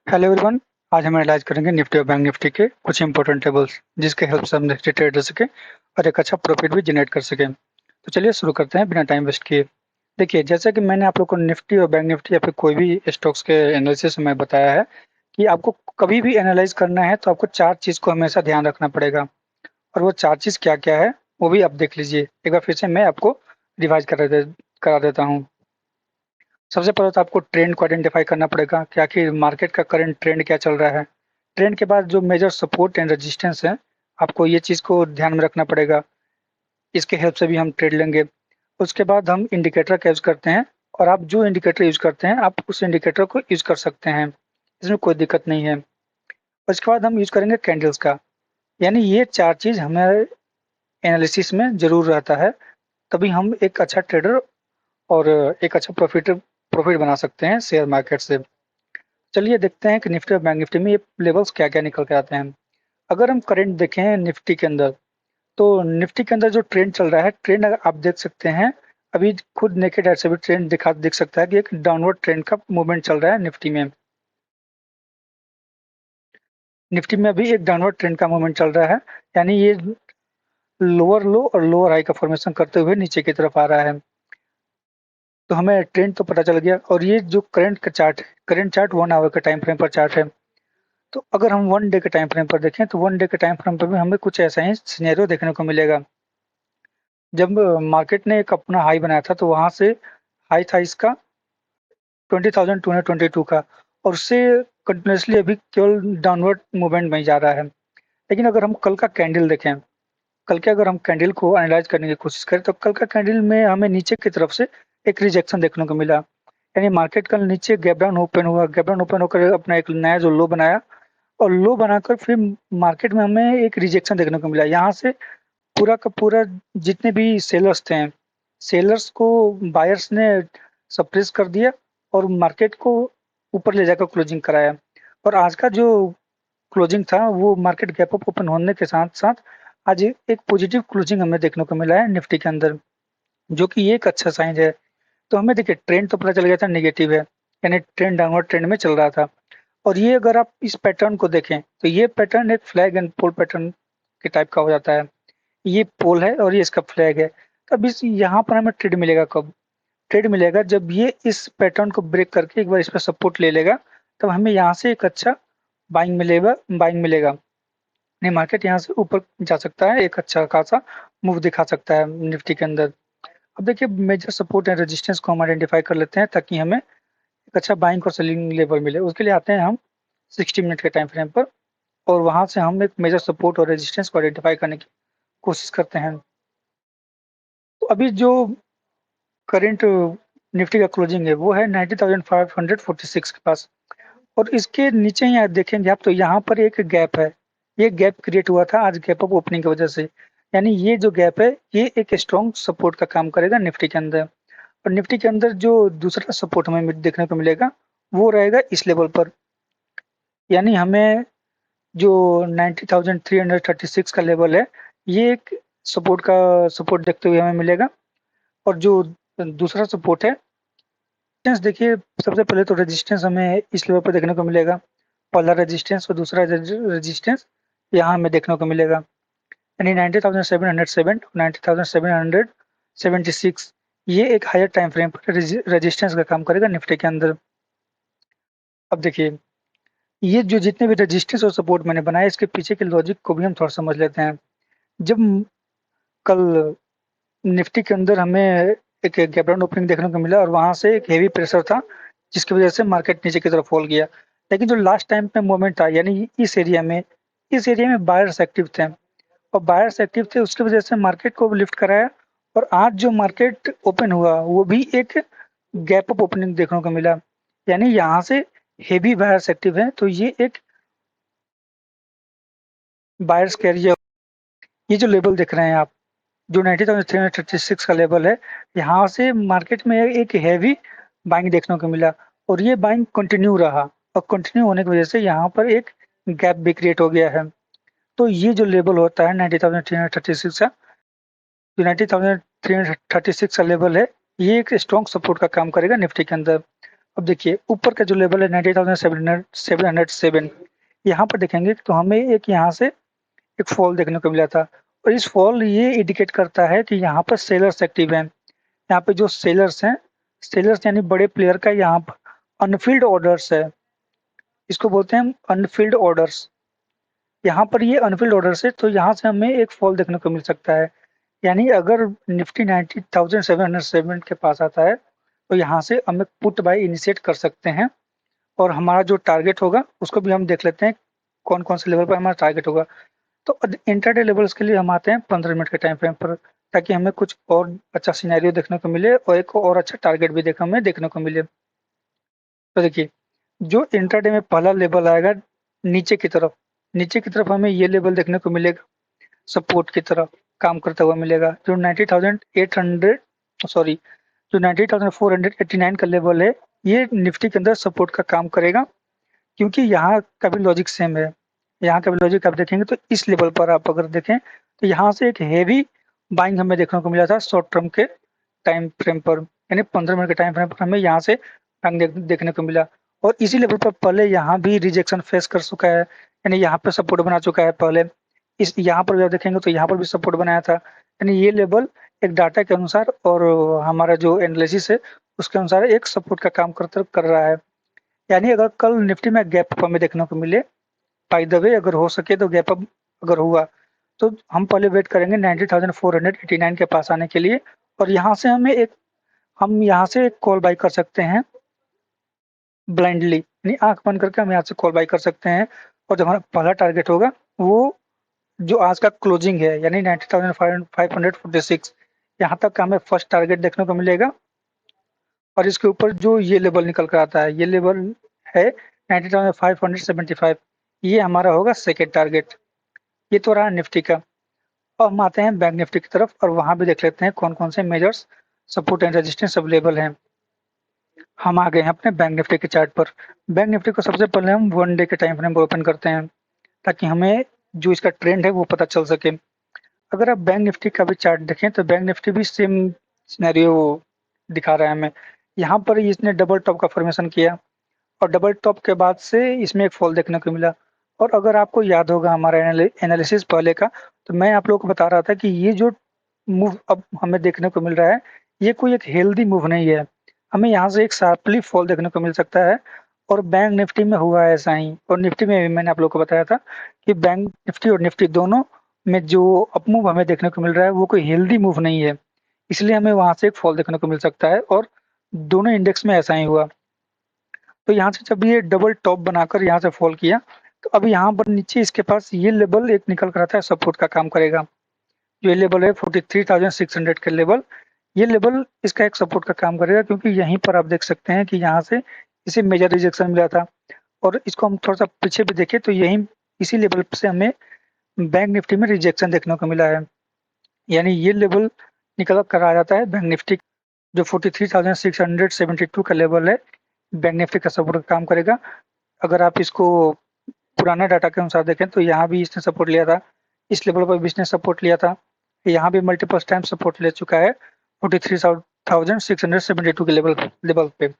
Hello everyone. आज हम analyse करेंगे निफ्टी और बैंक निफ्टी के कुछ इंपॉर्टेंट टेबल्स जिसके हेल्प से हम निफ्टी ट्रेड कर सकें और एक अच्छा प्रॉफिट भी जनरेट कर सकें। तो चलिए शुरू करते हैं बिना टाइम वेस्ट किए। देखिए, जैसा कि मैंने आप लोग को निफ्टी और बैंक निफ्टी या फिर कोई भी स्टॉक्स के एनालिसिस में बताया है कि आपको कभी भी एनालाइज करना है तो आपको चार चीज़ को हमेशा ध्यान रखना पड़ेगा। और वो चार चीज़ क्या क्या है वो भी आप देख लीजिए। एक बार फिर से मैं आपको रिवाइज करा देता हूँ। सबसे पहले तो आपको ट्रेंड को आइडेंटिफाई करना पड़ेगा कि आखिर मार्केट का करंट ट्रेंड क्या चल रहा है। ट्रेंड के बाद जो मेजर सपोर्ट एंड रेजिस्टेंस है, आपको ये चीज़ को ध्यान में रखना पड़ेगा। इसके हेल्प से भी हम ट्रेड लेंगे। उसके बाद हम इंडिकेटर का यूज़ करते हैं और आप जो इंडिकेटर यूज़ करते हैं आप उस इंडिकेटर को यूज़ कर सकते हैं। इसमें कोई दिक्कत नहीं है। उसके बाद हम यूज़ करेंगे कैंडल्स का। यानी ये चार चीज़ हमारे एनालिसिस में ज़रूर रहता है, तभी हम एक अच्छा ट्रेडर और एक अच्छा प्रॉफिट बना सकते हैं शेयर मार्केट से। चलिए देखते हैं कि निफ्टी और बैंक निफ्टी में ये लेवल्स क्या-क्या निकल के आते हैं। अगर हम करंट देखें निफ्टी के अंदर, तो निफ्टी के अंदर जो ट्रेंड चल रहा है, ट्रेंड अगर आप देख सकते हैं, अभी खुद नेकेड आई से भी ट्रेंड दिख सकता है कि एक डाउनवर्ड ट्रेंड का मूवमेंट चल रहा है निफ्टी में। निफ्टी में अभी एक डाउनवर्ड ट्रेंड का मूवमेंट चल रहा है, यानी ये लोअर लो और लोअर हाई का फॉर्मेशन करते हुए नीचे की तरफ आ रहा है। तो हमें ट्रेंड तो पता चल गया और ये जो करंट चार्ट 1 आवर के टाइम फ्रेम पर चार्ट है। तो अगर हम 1 डे के टाइम फ्रेम पर देखें तो 1 डे के टाइम फ्रेम पर भी हमें कुछ ऐसा ही सिनेरियो देखने को मिलेगा। जब मार्केट ने एक अपना हाई बनाया था तो वहां से हाई था इसका 20,222 का, और उससे कंटिन्यूसली अभी केवल डाउनवर्ड मूवमेंट में ही जा रहा है। लेकिन अगर हम कल का कैंडल देखें, कल के अगर हम कैंडल को एनालाइज करने की कोशिश करें तो कल का कैंडल में हमें नीचे की तरफ से एक रिजेक्शन देखने को मिला। यानी मार्केट कल नीचे गैप डाउन ओपन होकर अपना एक नया जो लो बनाया और लो बनाकर फिर मार्केट में हमें एक रिजेक्शन देखने को मिला। यहाँ से पूरा का पूरा जितने भी सेलर्स थे, सेलर्स को बायर्स ने सप्रेस कर दिया और मार्केट को ऊपर ले जाकर क्लोजिंग कराया। और आज का जो क्लोजिंग था वो मार्केट गैप अप ओपन होने के साथ साथ आज एक पॉजिटिव क्लोजिंग हमें देखने को मिला है निफ्टी के अंदर, जो कि ये एक अच्छा साइन है। तो हमें देखिए ट्रेंड तो पता चल गया था नेगेटिव है, यानी ट्रेंड डाउनवर्ड ट्रेंड में चल रहा था। और ये अगर आप इस पैटर्न को देखें तो ये पैटर्न एक फ्लैग एंड पोल पैटर्न के टाइप का हो जाता है। ये पोल है और ये इसका फ्लैग है। अब इस यहाँ पर हमें ट्रेड मिलेगा कब? ट्रेड मिलेगा जब ये इस पैटर्न को ब्रेक करके एक बार इस पर सपोर्ट ले लेगा, तब हमें यहाँ से एक अच्छा बाइंग मिलेगा। नहीं, मार्केट यहाँ से ऊपर जा सकता है, एक अच्छा खासा मूव दिखा सकता है निफ्टी के अंदर। अब देखिए मेजर सपोर्ट एंड रेजिस्टेंस को हम आइडेंटिफाई कर लेते हैं ताकि हमें एक अच्छा बाइंग और सेलिंग लेवल मिले। उसके लिए आते हैं हम 60 मिनट के टाइम फ्रेम पर और वहां से हम एक मेजर सपोर्ट और रेजिस्टेंस को आइडेंटिफाई करने की कोशिश करते हैं। तो अभी जो करंट निफ्टी का क्लोजिंग है वो है 90,546 के पास, और इसके नीचे ही आप देखेंगे आप तो यहाँ पर एक गैप है। ये गैप क्रिएट हुआ था आज गैप अप ओपनिंग की वजह से। यानी ये जो गैप है ये एक स्ट्रॉन्ग सपोर्ट का काम करेगा निफ्टी के अंदर। और निफ्टी के अंदर जो दूसरा सपोर्ट हमें देखने को मिलेगा वो रहेगा इस लेवल पर। यानी हमें जो 90,336 का लेवल है, ये एक सपोर्ट देखते हुए हमें मिलेगा। और जो दूसरा सपोर्ट है, रेजिस्टेंस देखिए, सबसे पहले तो रेजिस्टेंस हमें इस लेवल पर देखने को मिलेगा। पहला रेजिस्टेंस और दूसरा रेजिस्टेंस यहाँ हमें देखने को मिलेगा, यानी 90,707 90,776। ये एक हायर टाइम फ्रेम पर रेजिस्टेंस का काम करेगा निफ्टी के अंदर। अब देखिए, ये जो जितने भी रेजिस्टेंस और सपोर्ट मैंने बनाए इसके पीछे के लॉजिक को भी हम थोड़ा समझ लेते हैं। जब कल निफ्टी के अंदर हमें एक गैप डाउन ओपनिंग देखने को मिला और वहां से एक हेवी प्रेशर था जिसकी वजह से मार्केट नीचे की तरफ फॉल गया। लेकिन जो लास्ट टाइम पे मोमेंट था, यानी इस एरिया में बायर्स एक्टिव थे और बायर्स एक्टिव थे, उसकी वजह से मार्केट को लिफ्ट कराया। और आज जो मार्केट ओपन हुआ वो भी एक गैप अप ओपनिंग देखने को मिला, यानी यहाँ से हेवी बायर्स एक्टिव है। तो ये एक बायर्स कैरियर, ये जो लेवल देख रहे हैं आप, जो 90,336 का लेवल है, यहाँ से मार्केट में एक हेवी बाइंग देखने को मिला और ये बाइंग कंटिन्यू रहा। और कंटिन्यू होने की वजह से यहाँ पर एक गैप भी क्रिएट हो गया है। तो ये जो लेवल होता है 90,336 का, जो 90,336 का लेवल है, ये एक स्ट्रॉन्ग सपोर्ट का काम करेगा निफ्टी के अंदर। अब देखिए ऊपर का जो लेवल है 90,707, यहाँ पर देखेंगे तो हमें एक यहाँ से एक फॉल देखने को मिला था, और इस फॉल ये इंडिकेट करता है कि यहाँ पर सेलर्स एक्टिव हैं। यहाँ पे जो सेलर्स हैं, सेलर्स यानी बड़े प्लेयर का यहाँ पर अनफिल्ड ऑर्डर्स है, इसको बोलते हैं हम अनफिल्ड ऑर्डर्स। यहाँ पर ये अनफिल्ड ऑर्डर्स है, तो यहाँ से हमें एक फॉल देखने को मिल सकता है। यानी अगर निफ्टी 90,707 के पास आता है तो यहाँ से हमें पुट बाय इनिशिएट कर सकते हैं, और हमारा जो टारगेट होगा उसको भी हम देख लेते हैं कौन कौन से लेवल पर हमारा टारगेट होगा। तो इंट्राडे लेवल्स के लिए हम आते हैं 15 मिनट के टाइम फ्रेम पर, ताकि हमें कुछ और अच्छा सिनेरियो देखने को मिले और एक और अच्छा टारगेट भी हमें देखने को मिले। तो देखिए जो इंट्राडे में पहला लेवल आएगा नीचे की तरफ, नीचे की तरफ हमें ये लेवल देखने को मिलेगा, सपोर्ट की तरफ काम करता हुआ मिलेगा, जो 90,800 सॉरी जो 90,489 का लेवल है, ये निफ्टी के अंदर सपोर्ट का काम करेगा, क्योंकि यहाँ का भी लॉजिक सेम है। यहाँ का भी लॉजिक आप देखेंगे तो इस लेवल पर आप अगर देखें तो यहाँ से एक हेवी बाइंग हमें देखने को मिला था शॉर्ट टर्म के टाइम फ्रेम पर, यानी 15 मिनट के टाइम फ्रेम पर हमें यहाँ से देखने को मिला, और इसी लेवल पर पहले यहाँ भी रिजेक्शन फेस कर चुका है, यानी यहाँ पे सपोर्ट बना चुका है पहले। इस यहाँ पर भी आप देखेंगे तो यहाँ पर भी सपोर्ट बनाया था, यानी ये लेवल एक डाटा के अनुसार और हमारा जो एनालिसिस है उसके अनुसार एक सपोर्ट का काम कर रहा है। यानी अगर कल निफ्टी में गैप अप हमें देखने को मिले, बाय द वे अगर हो सके तो गैप अप अगर हुआ तो हम पहले वेट करेंगे 90,489 के पास आने के लिए, और यहाँ से हम यहाँ से एक कॉल बाई कर सकते हैं ब्लाइंडली, यानी आंख बंद करके हम यहाँ से कॉल बाई कर सकते हैं। और जो हमारा पहला टारगेट होगा वो जो आज का क्लोजिंग है, यानी 90,546, यहाँ तक का हमें फर्स्ट टारगेट देखने को मिलेगा, और इसके ऊपर जो ये लेवल निकल कर आता है, ये लेवल है 90,575, ये हमारा होगा सेकेंड टारगेट। ये तो रहा निफ्टी का। अब हम आते हैं बैंक निफ्टी की तरफ, और वहां भी देख लेते हैं कौन कौन से measures support and resistance available हैं। हम आ गए हैं अपने बैंक निफ्टी के चार्ट पर। बैंक निफ्टी को सबसे पहले हम 1 डे के टाइम फ्रेम पर ओपन करते हैं, ताकि हमें जो इसका ट्रेंड है वो पता चल सके। अगर आप बैंक निफ्टी का भी चार्ट देखें तो बैंक निफ्टी भी सेम सिनेरियो दिखा रहा है हमें। यहाँ पर इसने डबल टॉप का फॉर्मेशन किया, और डबल टॉप के बाद से इसमें एक फॉल देखने को मिला। और अगर आपको याद होगा हमारा एनालिसिस पहले का, तो मैं आप लोगों को बता रहा था कि ये जो मूव अब हमें देखने को मिल रहा है, ये कोई एक हेल्दी मूव नहीं है। हमें यहाँ से एक शार्पली फॉल देखने को मिल सकता है, और बैंक निफ्टी में हुआ है ऐसा ही, और निफ्टी में भी मैंने आप लोगों को बताया था कि बैंक निफ्टी और निफ्टी दोनों में जो अप मूव हमें देखने को मिल रहा है वो कोई हेल्दी मूव नहीं है, इसलिए हमें वहां से एक फॉल देखने को मिल सकता है, और दोनों इंडेक्स में ऐसा ही हुआ। तो यहाँ से जब ये डबल टॉप बनाकर यहाँ से फॉल किया, तो अब यहाँ पर नीचे इसके पास ये लेवल एक निकल कर आता है, सपोर्ट का काम करेगा। जो ये लेवल है 43,600 के लेवल, ये लेवल इसका एक सपोर्ट का काम करेगा, क्योंकि यहीं पर आप देख सकते हैं कि यहाँ से इसे मेजर रिजेक्शन मिला था। और इसको हम थोड़ा सा पीछे भी देखें तो यही इसी लेवल से हमें बैंक निफ्टी में रिजेक्शन देखने को मिला है, यानी ये लेवल निकल कर आ जाता है बैंक निफ्टी, जो 43,672 का लेवल है, बैंक निफ्टी का सपोर्ट का काम करेगा। अगर आप इसको पुराना डाटा के अनुसार देखें तो यहाँ भी इसने सपोर्ट लिया था, इस लेवल पर भी इसने सपोर्ट लिया था, यहाँ भी मल्टीपल टाइम सपोर्ट ले चुका है 43,672 के लेवल पे।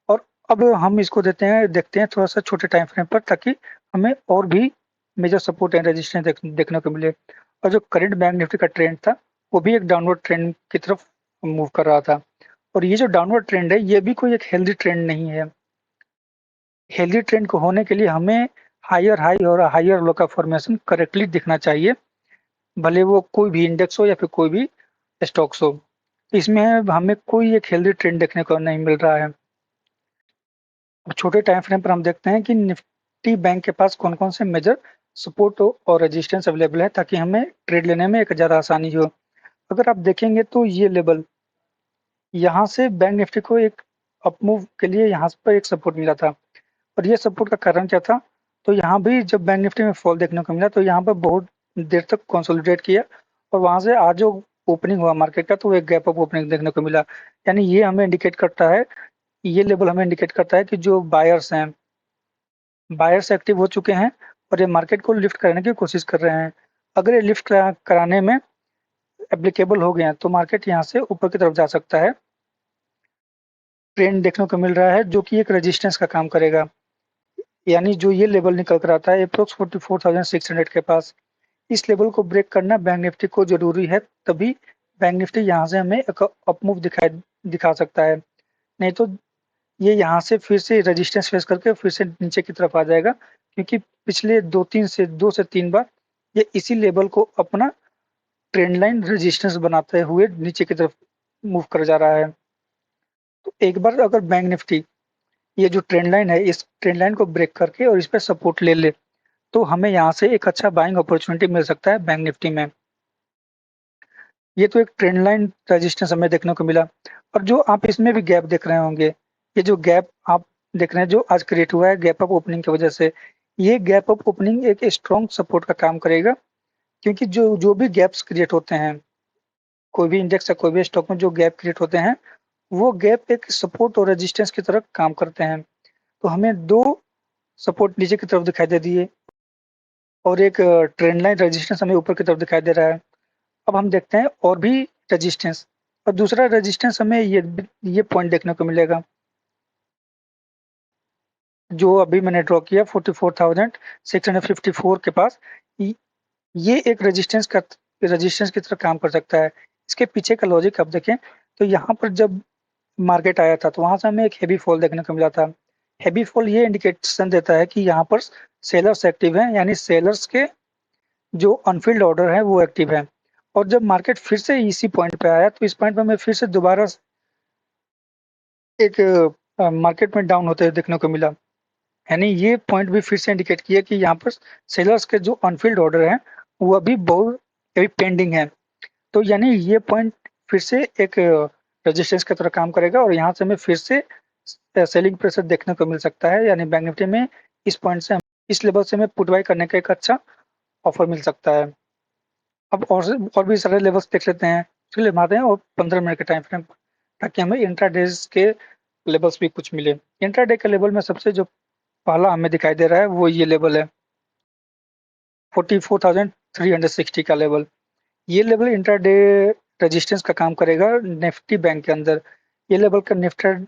और अब हम इसको देखते हैं थोड़ा सा छोटे टाइम फ्रेम पर, ताकि हमें और भी मेजर सपोर्ट एंड रेजिस्टेंस देखने को मिले। और जो करंट बैंक निफ्टी का ट्रेंड था वो भी एक डाउनवर्ड ट्रेंड की तरफ मूव कर रहा था, और ये जो डाउनवर्ड ट्रेंड है ये भी कोई एक हेल्दी ट्रेंड नहीं है। हेल्दी ट्रेंड को होने के लिए हमें हायर हाई और हायर लो का फॉर्मेशन करेक्टली दिखना चाहिए, भले वो कोई भी इंडेक्स हो या फिर कोई भी स्टॉक्स हो। इसमें हमें कोई एक हेल्दी ट्रेंड देखने को नहीं मिल रहा है। अब छोटे टाइम फ्रेम पर हम देखते हैं कि निफ्टी बैंक के पास कौन कौन से मेजर सपोर्ट और रेजिस्टेंस अवेलेबल है, ताकि हमें ट्रेड लेने में एक ज़्यादा आसानी हो। अगर आप देखेंगे तो ये लेवल यहाँ से बैंक निफ्टी को एक अपमूव के लिए यहाँ पर एक सपोर्ट मिला था, और ये सपोर्ट का कारण क्या था, तो यहाँ भी जब बैंक निफ्टी में फॉल देखने को मिला तो यहाँ पर बहुत देर तक कंसोलिडेट किया, और वहां से आज जो ओपनिंग हुआ मार्केट का तो एक गैप अप ओपनिंग देखने को मिला। यानी ये हमें इंडिकेट करता है, ये लेवल हमें इंडिकेट करता है कि जो बायर्स हैं, बायर्स एक्टिव हो चुके हैं, और ये मार्केट को लिफ्ट करने की कोशिश कर रहे हैं। अगर ये लिफ्ट कराने में एप्लीकेबल हो गए हैं तो मार्केट यहाँ से ऊपर की तरफ जा सकता है। ट्रेंड देखने को मिल रहा है जो कि एक रेजिस्टेंस का काम करेगा। यानी जो ये लेवल निकल कर आता है अप्रोक्स 44,600 के पास, इस लेवल को ब्रेक करना बैंक निफ्टी को जरूरी है, तभी बैंक निफ्टी यहाँ से हमें एक अपमूव दिखा सकता है। नहीं तो ये यहाँ से फिर से रेजिस्टेंस फेस करके फिर से नीचे की तरफ आ जाएगा, क्योंकि पिछले 2 से 3 बार ये इसी लेवल को अपना ट्रेंड लाइन रेजिस्टेंस बनाते हुए नीचे की तरफ मूव कर जा रहा है। तो एक बार अगर बैंक निफ्टी ये जो ट्रेंड लाइन है इस ट्रेंड लाइन को ब्रेक करके और इस पे सपोर्ट ले ले, तो हमें यहाँ से एक अच्छा बाइंग अपॉर्चुनिटी मिल सकता है बैंक निफ्टी में। ये तो एक ट्रेंड लाइन रेजिस्टेंस हमें देखने को मिला। और जो आप इसमें भी गैप देख रहे होंगे, ये जो गैप आप देख रहे हैं जो आज क्रिएट हुआ है गैप अप ओपनिंग की वजह से, ये गैप अप ओपनिंग एक स्ट्रॉन्ग सपोर्ट का काम करेगा। क्योंकि जो जो भी गैप्स क्रिएट होते हैं, कोई भी इंडेक्स या कोई भी स्टॉक में जो गैप क्रिएट होते हैं, वो गैप एक सपोर्ट और रेजिस्टेंस की तरह काम करते हैं। तो हमें दो सपोर्ट नीचे की तरफ दिखाई दे दिए और एक ट्रेंड लाइन रेजिस्टेंस हमें ऊपर की तरफ दिखाई दे रहा है। अब हम देखते हैं और भी रेजिस्टेंस, और दूसरा रेजिस्टेंस हमें ये पॉइंट देखने को मिलेगा जो अभी मैंने ड्रॉ किया 44,654 के पास। ये एक रेजिस्टेंस की तरह काम कर सकता है। इसके पीछे का लॉजिक आप देखें तो यहाँ पर जब मार्केट आया था तो वहां से हमें एक हेवी फॉल देखने को मिला था। हेवी फॉल ये इंडिकेशन देता है कि यहाँ पर सेलर्स एक्टिव हैं, यानी सेलर्स के जो अनफिल्ड ऑर्डर है वो एक्टिव है। और जब मार्केट फिर से इसी पॉइंट पे आया तो इस पॉइंट पे हमें फिर से दोबारा एक मार्केट में डाउन होते हुए देखने को मिला। यानी ये पॉइंट भी फिर से इंडिकेट किया कि यहाँ पर सेलर्स के जो अनफिल्ड ऑर्डर हैं वो अभी बहुत अभी पेंडिंग है। तो यानी ये पॉइंट फिर से एक रेजिस्टेंस की तरह काम करेगा और यहाँ से हमें फिर से सेलिंग प्रेशर देखने को मिल सकता है। यानी बैंक निफ्टी में इस पॉइंट से इस लेवल से हमें पुट बाय करने का एक अच्छा ऑफर मिल सकता है। अब और भी सारे लेवल्स देख लेते हैं, चलिए मारते हैं और 15 मिनट के टाइम फ्रेम, ताकि हमें इंट्राडेज के लेवल्स भी कुछ मिले। इंट्राडे के लेवल में सबसे जो पहला हमें दिखाई दे रहा है वो ये लेवल है 44,360 का लेवल। ये लेवल इंट्राडे रेजिस्टेंस का काम करेगा निफ्टी बैंक के अंदर। ये लेवल का निफ्टी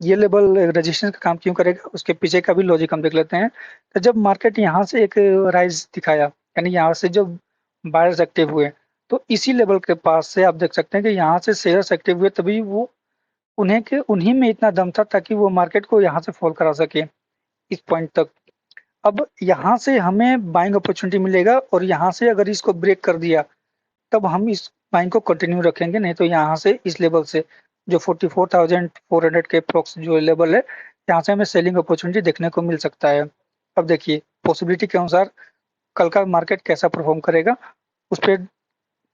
ये लेवल रेजिस्टेंस का काम क्यों करेगा उसके पीछे का भी लॉजिक हम देख लेते हैं। तो जब मार्केट यहाँ से एक राइज दिखाया, यानी यहाँ से जब बायर्स एक्टिव हुए, तो इसी लेवल के पास से आप देख सकते हैं कि यहाँ से शेयर्स एक्टिव हुए, तभी वो उन्हीं में इतना दम था ताकि वो मार्केट को यहाँ से फॉल करा सके इस पॉइंट तक। अब यहाँ से हमें बाइंग अपॉर्चुनिटी मिलेगा और यहाँ से अगर इसको ब्रेक कर दिया तब हम इस बाइंग को कंटिन्यू रखेंगे। नहीं तो यहाँ से इस लेवल से जो 44,400 के अप्रोक्स जो लेवल है, यहाँ से हमें सेलिंग अपॉर्चुनिटी देखने को मिल सकता है। अब देखिए पॉसिबिलिटी के अनुसार कल का मार्केट कैसा परफॉर्म करेगा, उस पर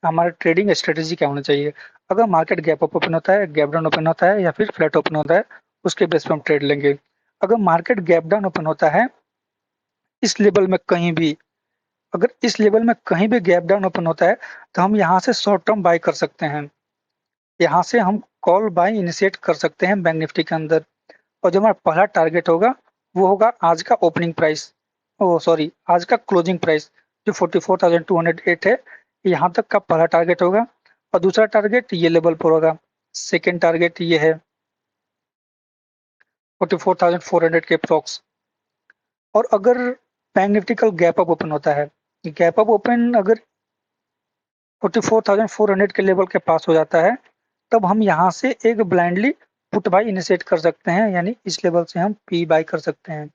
हमारा ट्रेडिंग स्ट्रेटेजी क्या होना चाहिए। अगर मार्केट गैप अप ओपन होता है, गैप डाउन ओपन होता है या फिर फ्लैट ओपन होता है, उसके बेस पर हम ट्रेड लेंगे। अगर मार्केट गैप डाउन ओपन होता है इस लेवल में कहीं भी, अगर इस लेवल में कहीं भी गैप डाउन ओपन होता है तो हम यहाँ से शॉर्ट टर्म बाय कर सकते हैं। यहाँ से हम कॉल बाय इनिशिएट कर सकते हैं बैंक निफ्टी के अंदर। और जो हमारा पहला टारगेट होगा वो होगा आज का ओपनिंग प्राइस, ओ सॉरी आज का क्लोजिंग प्राइस जो 44,208 है, यहाँ तक का पहला टारगेट होगा। और दूसरा टारगेट ये लेवल पर होगा। सेकेंड टारगेट ये है 44,400 के अप्रोक्स। और अगर बैंक निफ्टी कल गैप अप ओपन होता है, गैप अप ओपन अगर 44,400 के लेवल के पास हो जाता है, तब हम यहाँ से एक ब्लाइंडली पुट बाय इनिशिएट कर सकते हैं, यानी इस लेवल से हम पी बाय कर सकते हैं।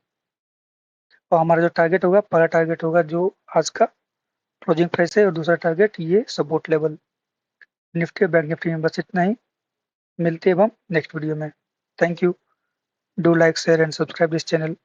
और हमारा जो टारगेट होगा, पहला टारगेट होगा जो आज का क्लोजिंग प्राइस है और दूसरा टारगेट ये सपोर्ट लेवल। निफ्टी और बैंक निफ्टी में बस इतना ही। मिलते हैं हम नेक्स्ट वीडियो में। Thank you. Do like share and subscribe this channel.